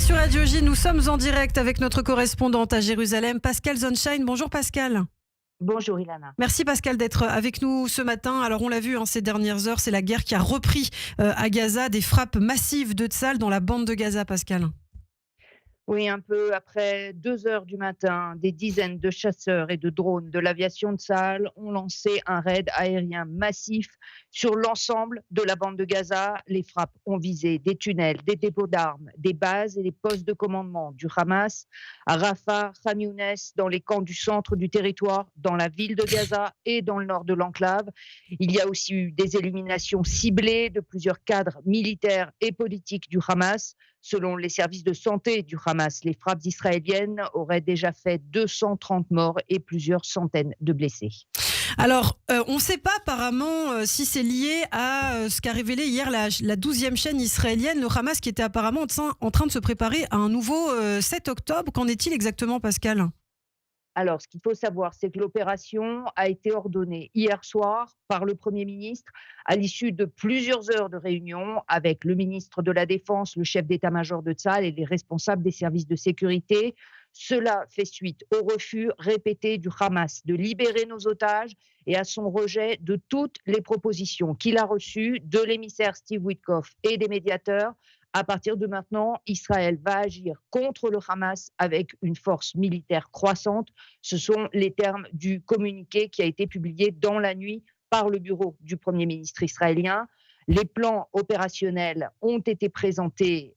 sur Radio J, nous sommes en direct avec notre correspondante à Jérusalem, Pascal Zonshine. Bonjour Pascal. Bonjour Ilana. Merci Pascal d'être avec nous ce matin. Alors on l'a vu ces dernières heures, c'est la guerre qui a repris à Gaza, des frappes massives de Tsahal dans la bande de Gaza, Pascal. Oui, un peu après 2 heures du matin, des dizaines de chasseurs et de drones de l'aviation de Tsahal ont lancé un raid aérien massif sur l'ensemble de la bande de Gaza. Les frappes ont visé des tunnels, des dépôts d'armes, des bases et des postes de commandement du Hamas à Rafah, Khan Younes, dans les camps du centre du territoire, dans la ville de Gaza et dans le nord de l'enclave. Il y a aussi eu des éliminations ciblées de plusieurs cadres militaires et politiques du Hamas. Selon les services de santé du Hamas, les frappes israéliennes auraient déjà fait 230 morts et plusieurs centaines de blessés. Alors, on ne sait pas apparemment si c'est lié à ce qu'a révélé hier la 12e chaîne israélienne, le Hamas qui était apparemment en train de se préparer à un nouveau 7 octobre. Qu'en est-il exactement, Pascal ? Alors, ce qu'il faut savoir, c'est que l'opération a été ordonnée hier soir par le Premier ministre à l'issue de plusieurs heures de réunion avec le ministre de la Défense, le chef d'état-major de Tsahal et les responsables des services de sécurité. Cela fait suite au refus répété du Hamas de libérer nos otages et à son rejet de toutes les propositions qu'il a reçues de l'émissaire Steve Witkoff et des médiateurs. À partir de maintenant, Israël va agir contre le Hamas avec une force militaire croissante. Ce sont les termes du communiqué qui a été publié dans la nuit par le bureau du Premier ministre israélien. Les plans opérationnels ont été présentés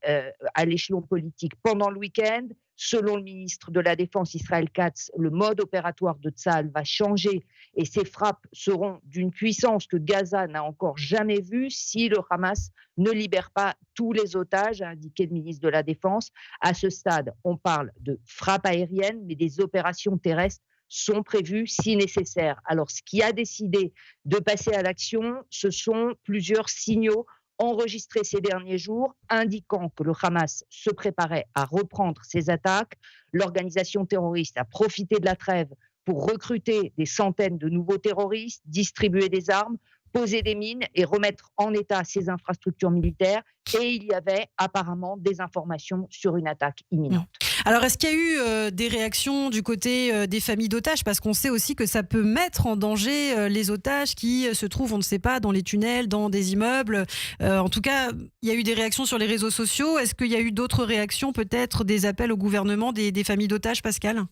à l'échelon politique pendant le week-end. Selon le ministre de la Défense Israël Katz, le mode opératoire de Tsahal va changer et ces frappes seront d'une puissance que Gaza n'a encore jamais vue si le Hamas ne libère pas tous les otages, a indiqué le ministre de la Défense. À ce stade, on parle de frappes aériennes, mais des opérations terrestres sont prévues si nécessaire. Alors, ce qui a décidé de passer à l'action, ce sont plusieurs signaux enregistrés ces derniers jours, indiquant que le Hamas se préparait à reprendre ses attaques. L'organisation terroriste a profité de la trêve pour recruter des centaines de nouveaux terroristes, distribuer des armes, poser des mines et remettre en état ses infrastructures militaires. Et il y avait apparemment des informations sur une attaque imminente. Alors, est-ce qu'il y a eu des réactions du côté des familles d'otages ? Parce qu'on sait aussi que ça peut mettre en danger les otages qui se trouvent, on ne sait pas, dans les tunnels, dans des immeubles. En tout cas, il y a eu des réactions sur les réseaux sociaux. Est-ce qu'il y a eu d'autres réactions, peut-être des appels au gouvernement des familles d'otages, Pascal ?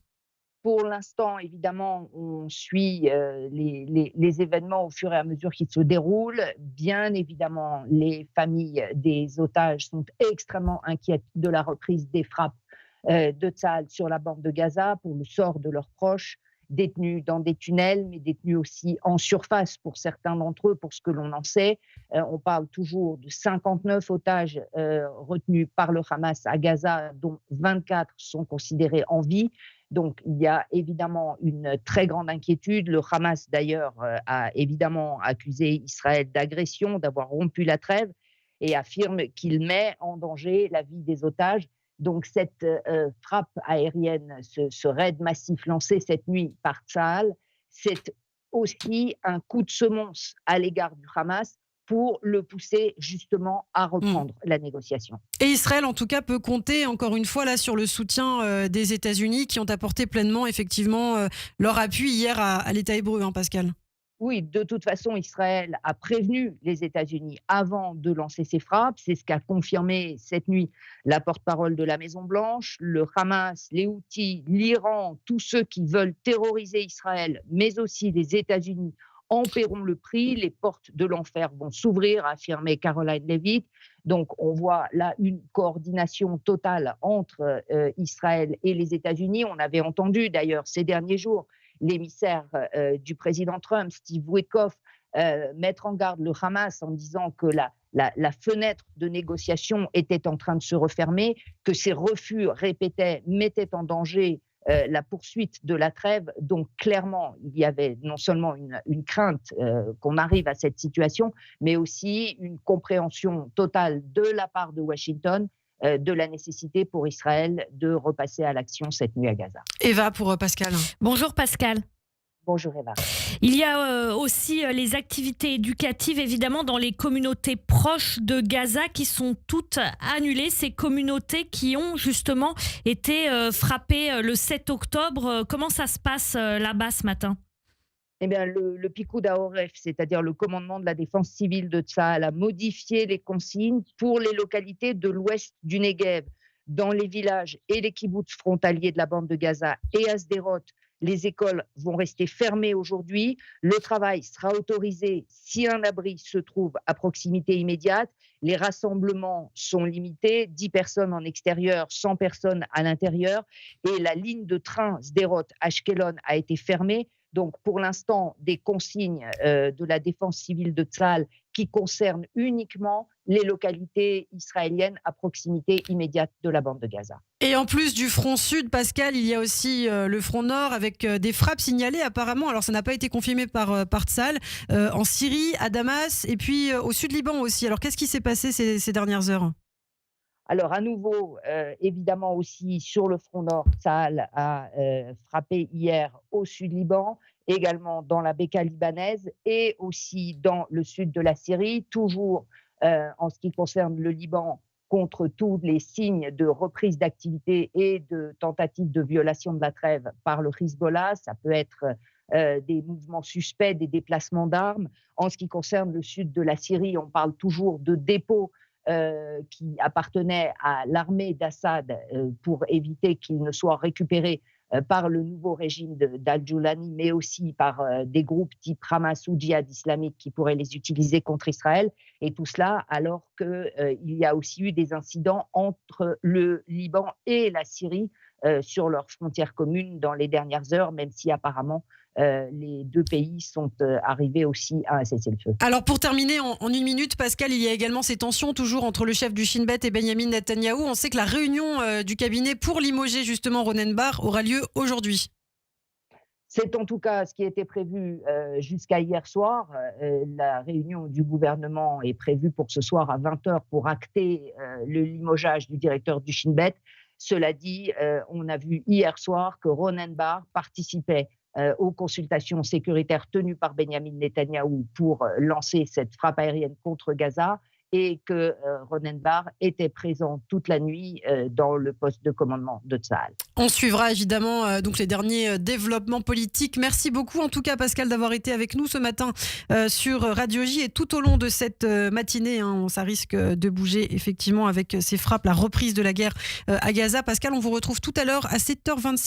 Pour l'instant, évidemment, on suit les événements au fur et à mesure qu'ils se déroulent. Bien évidemment, les familles des otages sont extrêmement inquiètes de la reprise des frappes de Tsahal sur la bande de Gaza pour le sort de leurs proches, détenus dans des tunnels, mais détenus aussi en surface pour certains d'entre eux, pour ce que l'on en sait. On parle toujours de 59 otages retenus par le Hamas à Gaza, dont 24 sont considérés en vie. Donc, il y a évidemment une très grande inquiétude. Le Hamas, d'ailleurs, a évidemment accusé Israël d'agression, d'avoir rompu la trêve et affirme qu'il met en danger la vie des otages. Donc, cette frappe aérienne, ce raid massif lancé cette nuit par Tsahal, c'est aussi un coup de semonce à l'égard du Hamas pour le pousser justement à reprendre la négociation. Et Israël, en tout cas, peut compter encore une fois là sur le soutien des États-Unis qui ont apporté pleinement, effectivement, leur appui hier à l'État hébreu, Pascal. Oui, de toute façon, Israël a prévenu les États-Unis avant de lancer ses frappes. C'est ce qu'a confirmé cette nuit la porte-parole de la Maison-Blanche. Le Hamas, les Houthis, l'Iran, tous ceux qui veulent terroriser Israël, mais aussi les États-Unis, en paieront le prix. Les portes de l'enfer vont s'ouvrir, a affirmé Caroline Leavitt. Donc, on voit là une coordination totale entre Israël et les États-Unis. On avait entendu d'ailleurs ces derniers jours l'émissaire du président Trump, Steve Witkoff, mettre en garde le Hamas en disant que la fenêtre de négociation était en train de se refermer, que ces refus répétés mettaient en danger la poursuite de la trêve. Donc clairement, il y avait non seulement une crainte qu'on arrive à cette situation, mais aussi une compréhension totale de la part de Washington de la nécessité pour Israël de repasser à l'action cette nuit à Gaza. Eva pour Pascal. Bonjour Pascal. Bonjour Eva. Il y a aussi les activités éducatives, évidemment, dans les communautés proches de Gaza qui sont toutes annulées. Ces communautés qui ont justement été frappées le 7 octobre. Comment ça se passe là-bas ce matin? Eh bien, le Picud Aoref, c'est-à-dire le commandement de la défense civile de Tsahal, a modifié les consignes pour les localités de l'ouest du Negev, dans les villages et les kibboutz frontaliers de la bande de Gaza et à Sderot. Les écoles vont rester fermées aujourd'hui. Le travail sera autorisé si un abri se trouve à proximité immédiate. Les rassemblements sont limités, 10 personnes en extérieur, 100 personnes à l'intérieur. Et la ligne de train Sderot-Ashkelon a été fermée. Donc, pour l'instant, des consignes de la défense civile de Tsahal qui concernent uniquement les localités israéliennes à proximité immédiate de la bande de Gaza. Et en plus du front sud, Pascal, il y a aussi le front nord avec des frappes signalées apparemment. Alors ça n'a pas été confirmé par Tsahal, en Syrie, à Damas et puis au sud Liban aussi. Alors qu'est-ce qui s'est passé ces dernières heures? Alors, à nouveau, évidemment aussi sur le front nord, Tsahal a frappé hier au sud Liban, également dans la Beka libanaise et aussi dans le sud de la Syrie, toujours en ce qui concerne le Liban, contre tous les signes de reprise d'activité et de tentatives de violation de la trêve par le Hezbollah. Ça peut être des mouvements suspects, des déplacements d'armes. En ce qui concerne le sud de la Syrie, on parle toujours de dépôts qui appartenaient à l'armée d'Assad pour éviter qu'ils ne soient récupérés par le nouveau régime d'Al-Joulani, mais aussi par des groupes type Hamas ou Djihad islamique qui pourraient les utiliser contre Israël. Et tout cela alors qu'il y a aussi eu des incidents entre le Liban et la Syrie sur leurs frontières communes dans les dernières heures, même si apparemment les deux pays sont arrivés aussi à un cessez-le-feu. Alors pour terminer en une minute, Pascal, il y a également ces tensions toujours entre le chef du Shin Bet et Benyamin Netanyahou. On sait que la réunion du cabinet pour limoger justement Ronen Bar aura lieu aujourd'hui. C'est en tout cas ce qui était prévu jusqu'à hier soir. La réunion du gouvernement est prévue pour ce soir à 20h pour acter le limogeage du directeur du Shin Bet. Cela dit, on a vu hier soir que Ronen Bar participait aux consultations sécuritaires tenues par Benyamin Netanyahou pour lancer cette frappe aérienne contre Gaza et que Ronen Bar était présent toute la nuit dans le poste de commandement de Tsahal. On suivra évidemment donc les derniers développements politiques. Merci beaucoup en tout cas Pascal d'avoir été avec nous ce matin sur Radio J et tout au long de cette matinée. Ça risque de bouger effectivement avec ces frappes, la reprise de la guerre à Gaza. Pascal, on vous retrouve tout à l'heure à 7h26.